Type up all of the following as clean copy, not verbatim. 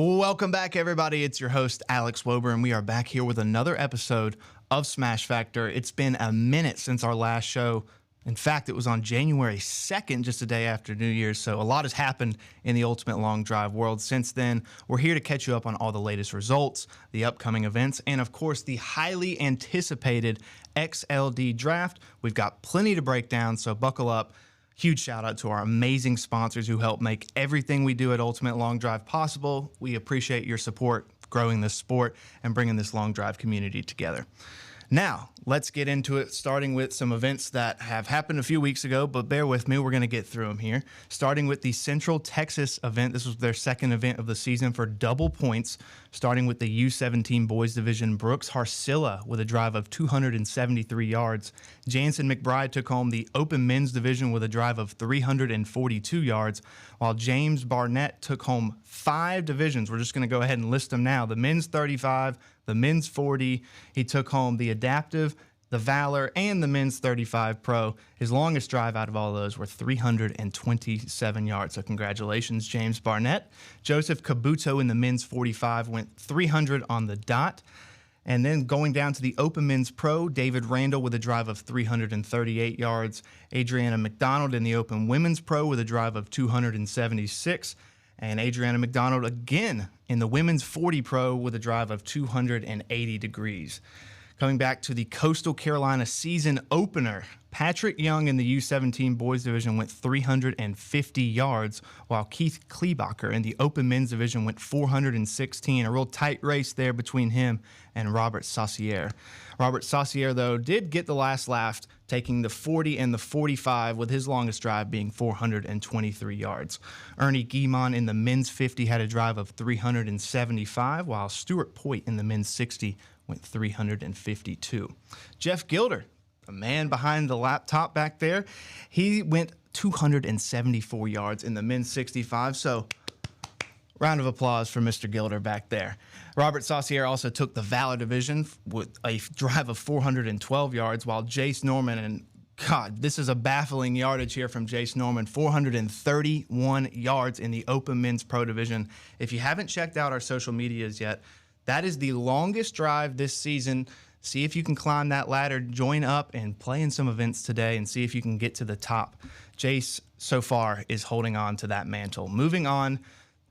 Welcome back, everybody. It's your host, Alex Wober, and we are back here with another episode of Smash Factor. It's been a minute since our last show. In fact, it was on January 2nd, just a day after New Year's, so a lot has happened in the Ultimate Long Drive world since then. We're here to catch you up on all the latest results, the upcoming events, and of course, the highly anticipated XLD Draft. We've got plenty to break down, so buckle up. Huge shout out to our amazing sponsors who help make everything we do at Ultimate Long Drive possible. We appreciate your support growing this sport and bringing this long drive community together. Now, let's get into it, starting with some events that have happened a few weeks ago, but bear with me, we're going to get through them here. Starting with the Central Texas event. This was their second event of the season for double points, starting with the U17 Boys Division. Brooks Harcilla with a drive of 273 yards. Jansen McBride took home the Open Men's Division with a drive of 342 yards, while James Barnett took home 5 divisions. We're just going to go ahead and list them now. The men's 35, the men's 40. He took home the Adaptive, the Valor, and the men's 35 Pro. His longest drive out of all of those were 327 yards. So congratulations, James Barnett. Joseph Cabuto in the men's 45 went 300 on the dot. And then going down to the Open Men's Pro, David Randall with a drive of 338 yards. Adriana McDonald in the Open Women's Pro with a drive of 276. And Adriana McDonald again in the Women's 40 Pro with a drive of 280 degrees. Coming back to the Coastal Carolina season opener, Patrick Young in the U17 Boys Division went 350 yards, while Keith Klebacher in the Open Men's Division went 416. A real tight race there between him and Robert Saucier. Robert Saucier, though, did get the last laugh, taking the 40 and the 45, with his longest drive being 423 yards. Ernie Guimon in the men's 50 had a drive of 375, while Stuart Poit in the men's 60 went 352. Jeff Gilder, the man behind the laptop back there, he went 274 yards in the men's 65, so round of applause for Mr. Gilder back there. Robert Saucier also took the Valor Division with a drive of 412 yards, while Jace Norman, and God, this is a baffling yardage here from Jace Norman, 431 yards in the Open Men's Pro Division. If you haven't checked out our social medias yet, that is the longest drive this season. See if you can climb that ladder, join up, and play in some events today and see if you can get to the top. Jace, so far, is holding on to that mantle. Moving on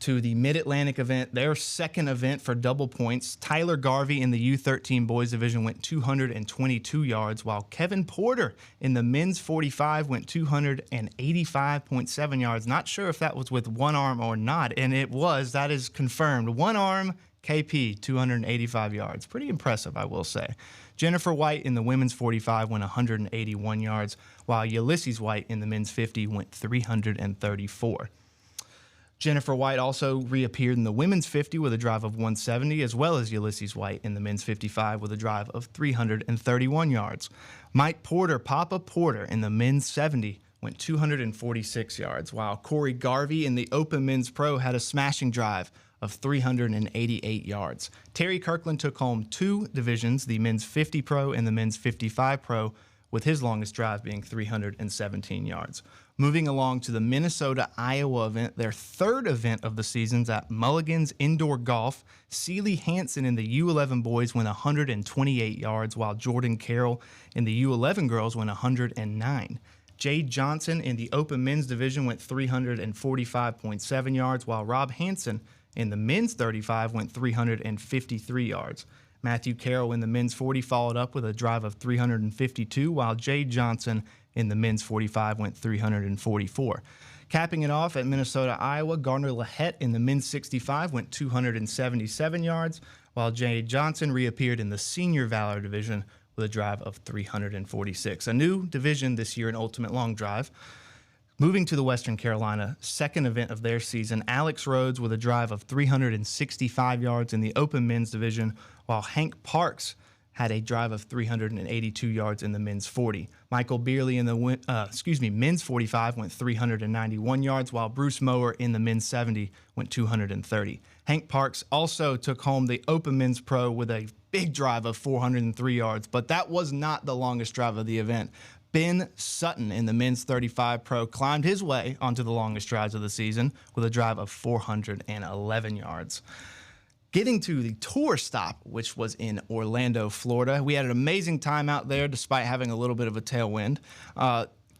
to the Mid-Atlantic event, their second event for double points. Tyler Garvey in the U13 Boys Division went 222 yards, while Kevin Porter in the men's 45 went 285.7 yards. Not sure if that was with one arm or not, and it was. That is confirmed. One arm, KP, 285 yards. Pretty impressive, I will say. Jennifer White in the women's 45 went 181 yards, while Ulysses White in the men's 50 went 334. Jennifer White also reappeared in the women's 50 with a drive of 170, as well as Ulysses White in the men's 55 with a drive of 331 yards. Mike Porter, Papa Porter, in the men's 70 went 246 yards, while Corey Garvey in the Open Men's Pro had a smashing drive of 388 yards. Terry Kirkland took home 2 divisions, the men's 50 Pro and the men's 55 Pro, with his longest drive being 317 yards. Moving along to the Minnesota-Iowa event, their third event of the season's at Mulligan's Indoor Golf. Seeley Hansen in the U11 boys went 128 yards, while Jordan Carroll in the U11 girls went 109. Jade Johnson in the Open Men's Division went 345.7 yards, while Rob Hansen in the men's 35 went 353 yards. Matthew Carroll in the men's 40 followed up with a drive of 352, while Jade Johnson in the men's 45 went 344. Capping it off at Minnesota-Iowa, Gardner Lahette in the men's 65 went 277 yards, while Jade Johnson reappeared in the senior Valor Division with a drive of 346. A new division this year in Ultimate Long Drive. Moving to the Western Carolina, second event of their season, Alex Rhodes with a drive of 365 yards in the Open Men's Division, while Hank Parks had a drive of 382 yards in the men's 40. Michael Beerley in the men's 45 went 391 yards, while Bruce Mower in the men's 70 went 230. Hank Parks also took home the Open Men's Pro with a big drive of 403 yards, but that was not the longest drive of the event. Ben Sutton in the men's 35 Pro climbed his way onto the longest drives of the season with a drive of 411 yards. Getting to the tour stop, which was in Orlando, Florida. We had an amazing time out there despite having a little bit of a tailwind.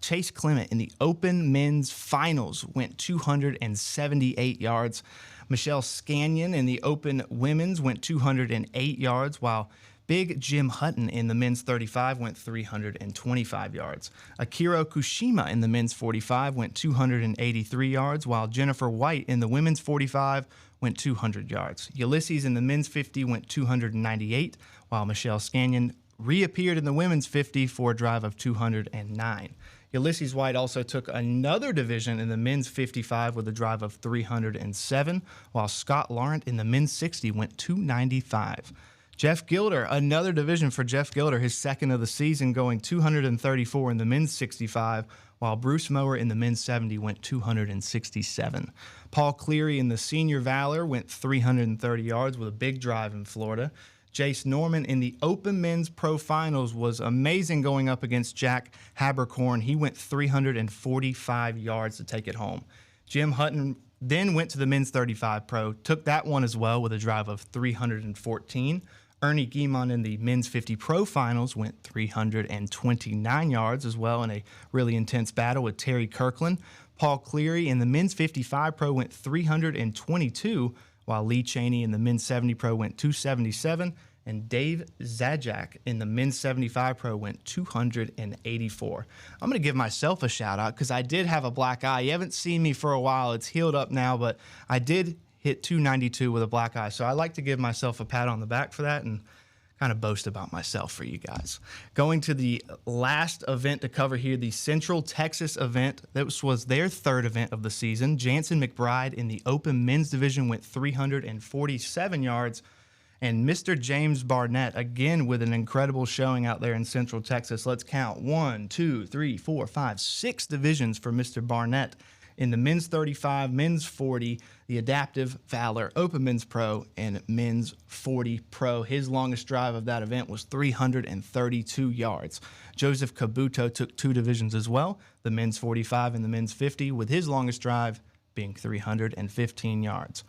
Chase Clement in the Open Men's Finals went 278 yards. Michelle Scanion in the Open Women's went 208 yards, while Big Jim Hutton in the men's 35 went 325 yards. Akira Kushima in the men's 45 went 283 yards, while Jennifer White in the women's 45 went 200 yards. Ulysses in the men's 50 went 298, while Michelle Scanion reappeared in the women's 50 for a drive of 209. Ulysses White also took another division in the men's 55 with a drive of 307, while Scott Laurent in the men's 60 went 295. Jeff Gilder, another division for Jeff Gilder, his second of the season, going 234 in the men's 65, while Bruce Mower in the men's 70 went 267. Paul Cleary in the Senior Valor went 330 yards with a big drive in Florida. Jace Norman in the Open Men's Pro Finals was amazing going up against Jack Habercorn. He went 345 yards to take it home. Jim Hutton then went to the men's 35 Pro, took that one as well with a drive of 314. Ernie Guimond in the men's 50 Pro Finals went 329 yards as well in a really intense battle with Terry Kirkland. Paul Cleary in the men's 55 Pro went 322, while Lee Chaney in the men's 70 Pro went 277, and Dave Zajac in the men's 75 Pro went 284. I'm going to give myself a shout out because I did have a black eye. You haven't seen me for a while. It's healed up now, but I did hit 292 with a black eye. So I like to give myself a pat on the back for that and kind of boast about myself for you guys. Going to the last event to cover here, the Central Texas event. This was their third event of the season. Jansen McBride in the Open Men's Division went 347 yards. And Mr. James Barnett, again, with an incredible showing out there in Central Texas. Let's count 1, 2, 3, 4, 5, 6 divisions for Mr. Barnett in the men's 35, men's 40, the Adaptive Valor, Open Men's Pro, and men's 40 Pro. His longest drive of that event was 332 yards. Joseph Kabuto took 2 divisions as well, the men's 45 and the men's 50, with his longest drive being 315 yards.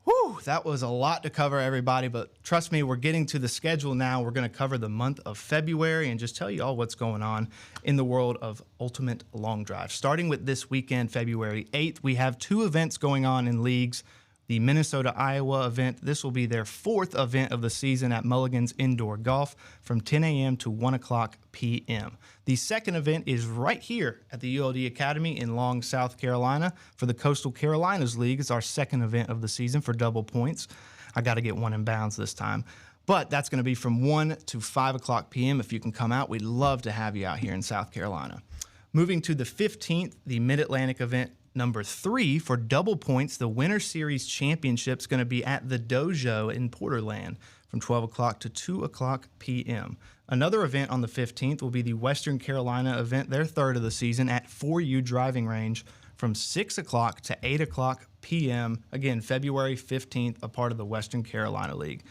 Whew, that was a lot to cover, everybody, but trust me, we're getting to the schedule now. We're going to cover the month of February and just tell you all what's going on in the world of ultimate long drive. Starting with this weekend, February 8th, we have 2 events going on in leagues. The Minnesota-Iowa event, this will be their 4th event of the season at Mulligan's Indoor Golf from 10 a.m. to 1 o'clock p.m. The second event is right here at the ULD Academy in Long, South Carolina for the Coastal Carolinas League. It's our second event of the season for double points. I got to get one in bounds this time. But that's going to be from 1 to 5 o'clock p.m. If you can come out, we'd love to have you out here in South Carolina. Moving to the 15th, the Mid-Atlantic event, number 3 for double points. The Winter Series Championship is going to be at the Dojo in Porterland from 12 o'clock to 2 o'clock p.m. Another event on the 15th will be the Western Carolina event, their third of the season, at 4U Driving Range from 6 o'clock to 8 o'clock p.m. Again, February 15th, a part of the Western Carolina League.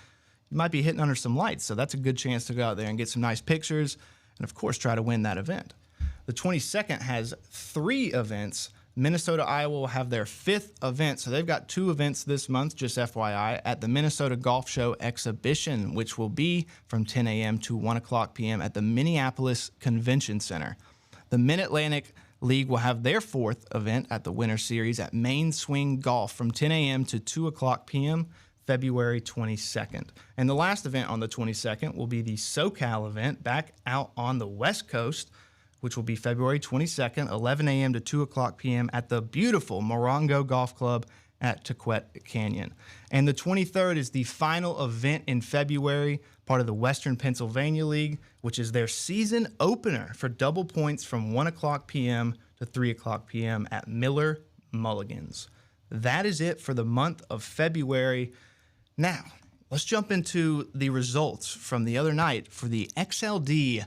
You might be hitting under some lights, so that's a good chance to go out there and get some nice pictures and, of course, try to win that event. The 22nd has 3 events. Minnesota, Iowa will have their 5th event. So they've got 2 events this month, just FYI, at the Minnesota Golf Show Exhibition, which will be from 10 a.m. to 1 o'clock p.m. at the Minneapolis Convention Center. The Mid-Atlantic League will have their 4th event at the Winter Series at Main Swing Golf from 10 a.m. to 2 o'clock p.m. February 22nd. And the last event on the 22nd will be the SoCal event back out on the West Coast, which will be February 22nd, 11 a.m. to 2 o'clock p.m. at the beautiful Morongo Golf Club at Tequette Canyon. And the 23rd is the final event in February, part of the Western Pennsylvania League, which is their season opener for double points from 1 o'clock p.m. to 3 o'clock p.m. at Miller Mulligans. That is it for the month of February. Now, let's jump into the results from the other night for the XLD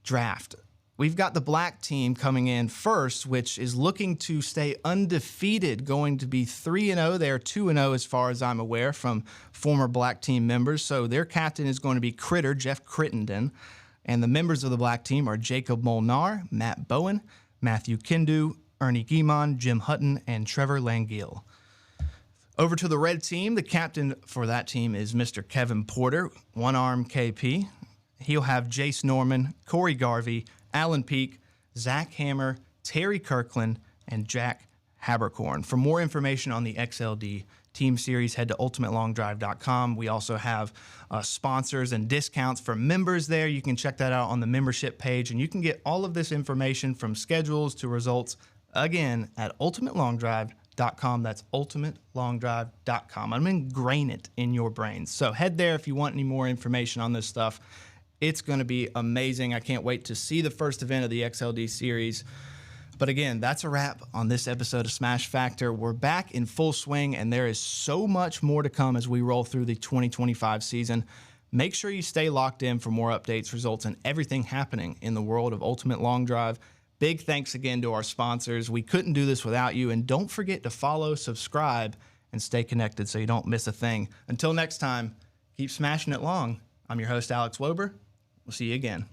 Draft. We've got the black team coming in first, which is looking to stay undefeated, going to be 3-0. They're 2-0 as far as I'm aware from former black team members. So their captain is going to be Critter, Jeff Crittenden. And the members of the black team are Jacob Molnar, Matt Bowen, Matthew Kindu, Ernie Guimond, Jim Hutton, and Trevor Langill. Over to the red team, the captain for that team is Mr. Kevin Porter, one-arm KP. He'll have Jace Norman, Corey Garvey, Alan Peak, Zach Hammer, Terry Kirkland, and Jack Habercorn. For more information on the XLD Team Series, head to ultimatelongdrive.com. We also have sponsors and discounts for members there. You can check that out on the membership page, and you can get all of this information from schedules to results, again, at ultimatelongdrive.com. That's ultimatelongdrive.com. I'm going to ingrain it in your brains. So head there if you want any more information on this stuff. It's going to be amazing. I can't wait to see the first event of the XLD Series. But again, that's a wrap on this episode of Smash Factor. We're back in full swing, and there is so much more to come as we roll through the 2025 season. Make sure you stay locked in for more updates, results, and everything happening in the world of Ultimate Long Drive. Big thanks again to our sponsors. We couldn't do this without you. And don't forget to follow, subscribe, and stay connected so you don't miss a thing. Until next time, keep smashing it long. I'm your host, Alex Wober. We'll see you again.